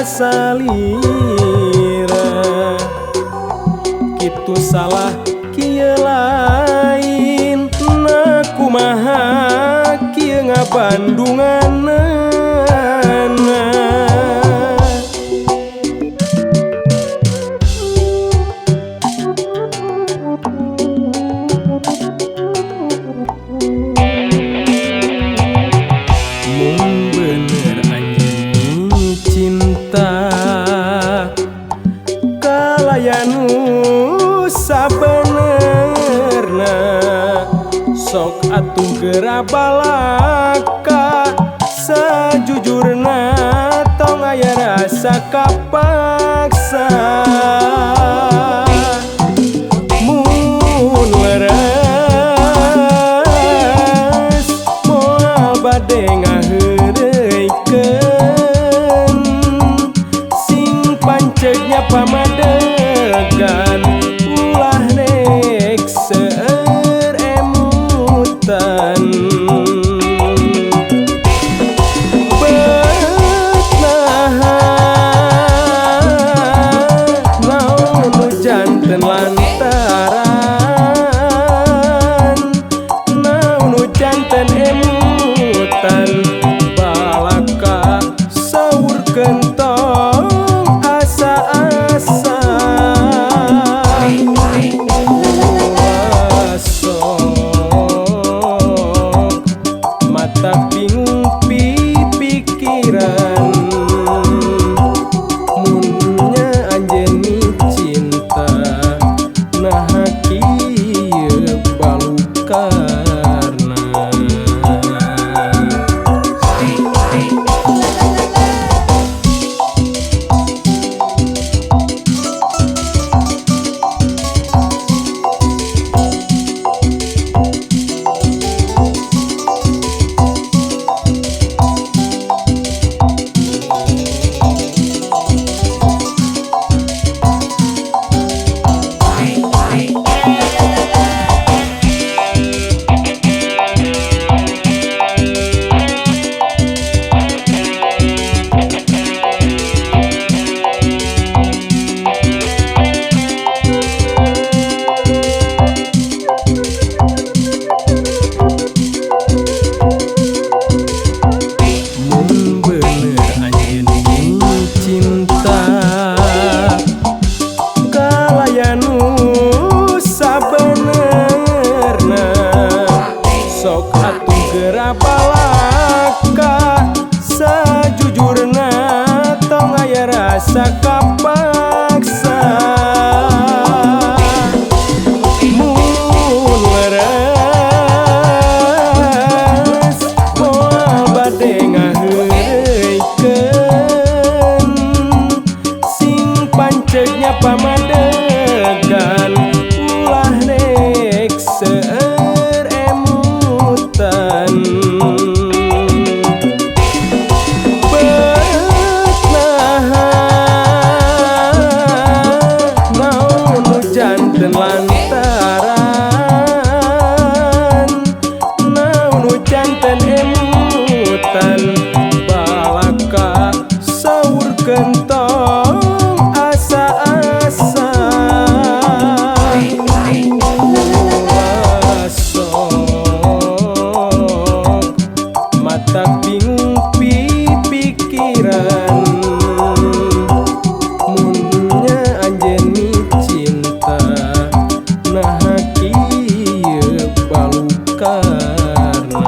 salira kitu salah kieu lain na kumaha kieu ngabandunganna kalayanu sabenerna sok atuh geura balaka sajujurna tong aya rasa kapaksa mun leres moal bade ngaheureuykeun sing pancegnya pamadegan ulah nek seueur emutan beutnaha naon nu janten lantaran naon nu janten emutan balaka saurkeun tong asa-asa mata bingung pikiran munnya anjeun cinta nah kieu balukarna sok atuh geura balaka sajujurna tong aya rasa kapaksa mun leres moal bade ngaheureuykeun sing pancegnya pamadegan ulah nek seueur emutan beutnaha naon nu janten lantaran naon nu janten emutan balaka saurkeun tong asa-asa mata bingung pikiran munnya anjeun cinta nah kieu balukarna